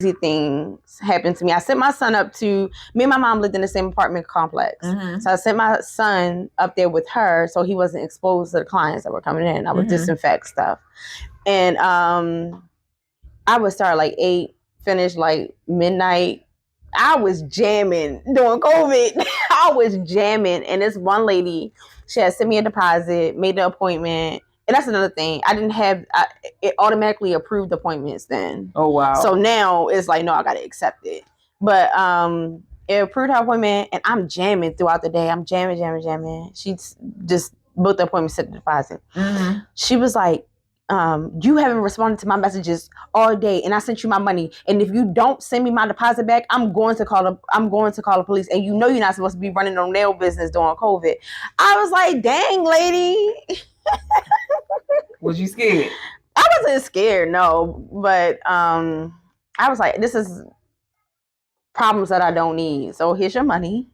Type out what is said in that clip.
things happened to me. I sent my son up to, me and my mom lived in the same apartment complex. Mm-hmm. So I sent my son up there with her so he wasn't exposed to the clients that were coming in. I would disinfect stuff. And I would start like 8, finish like midnight. I was jamming during COVID. I was jamming. And this one lady, she had sent me a deposit, made the appointment. And that's another thing. I didn't have, it automatically approved appointments then. Oh, wow. So now it's like, no, I got to accept it. But it approved her appointment and I'm jamming throughout the day. I'm jamming. She's just booked the appointment, set the deposit. Mm-hmm. She was like, you haven't responded to my messages all day and I sent you my money. And if you don't send me my deposit back, I'm going to call the police. And you know you're not supposed to be running no nail business during COVID. I was like, dang, lady. Was you scared? I wasn't scared, no. But I was like, this is problems that I don't need. So here's your money.